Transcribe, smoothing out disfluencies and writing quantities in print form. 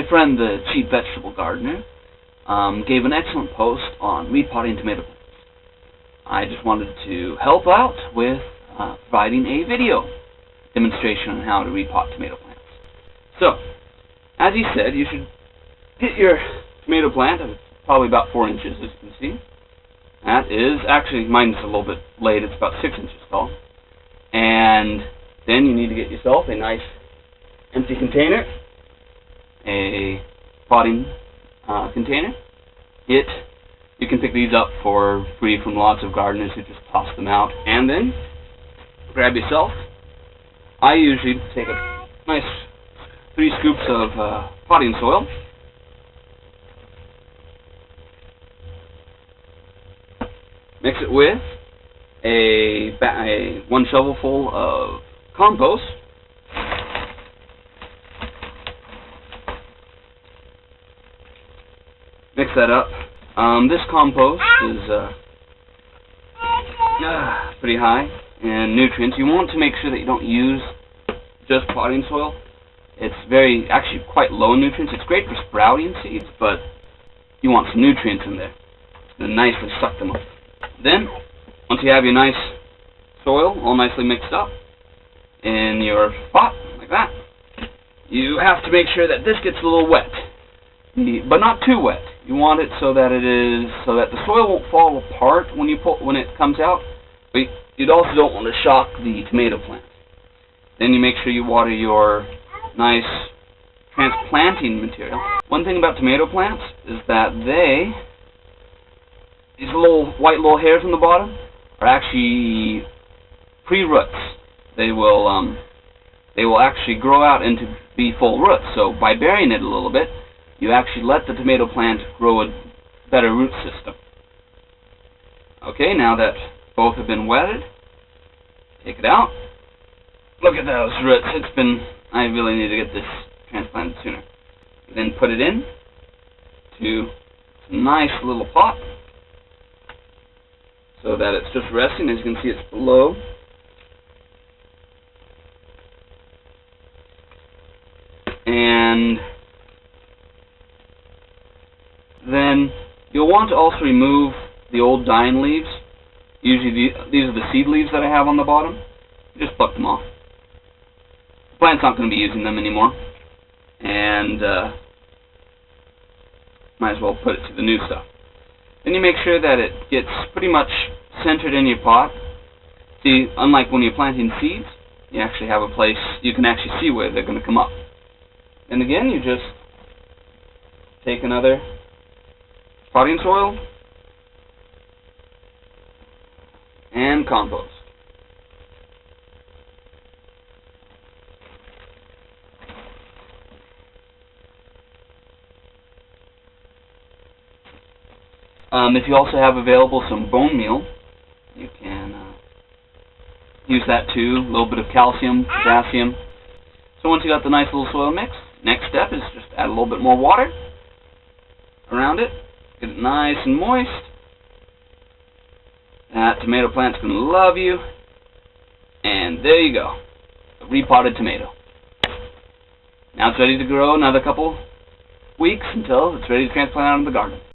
friend, the Cheap Vegetable Gardener, gave an excellent post on repotting tomato plants. I just wanted to help out with providing a video demonstration on how to repot tomato plants. So, as he said, you should get your tomato plant, probably about 4 inches, as you can see. That is, actually, mine's a little bit late, it's about 6 inches tall. And then you need to get yourself a nice empty container, a potting container. You can pick these up for free from lots of gardeners who just toss them out. And then grab yourself. I usually take a nice 3 scoops of potting soil. Mix it with a 1 shovelful of compost. Mix that up. This compost is pretty high in nutrients. You want to make sure that you don't use just potting soil. It's actually quite low in nutrients. It's great for sprouting seeds, but you want some nutrients in there. It's going to nicely suck them up. Then, once you have your nice soil all nicely mixed up in your pot, like that, you have to make sure that this gets a little wet, but not too wet. You want it so that the soil won't fall apart when it comes out, but you also don't want to shock the tomato plant. Then you make sure you water your nice transplanting material. One thing about tomato plants is that these little white hairs on the bottom are actually pre-roots. They will actually grow out into be full roots. So by burying it a little bit, you actually let the tomato plant grow a better root system. Okay, now that both have been wetted, take it out. Look at those roots. I really need to get this transplanted sooner. Then put it in to a nice little pot so that it's just resting. As you can see, it's below. And then you'll want to also remove the old dying leaves. Usually these are the seed leaves that I have on the bottom. You just pluck them off. The plant's not going to be using them anymore. And might as well put it to the new stuff. Then you make sure that it gets pretty much centered in your pot. See, unlike when you're planting seeds, you actually have a place you can actually see where they're going to come up. And again, you just take another potting soil and compost. If you also have available some bone meal, you can use that too. A little bit of calcium, potassium. So once you got the nice little soil mix, next step is just add a little bit more water around it. Get it nice and moist. That tomato plant's going to love you. And there you go. A repotted tomato. Now it's ready to grow another couple weeks until it's ready to transplant out in the garden.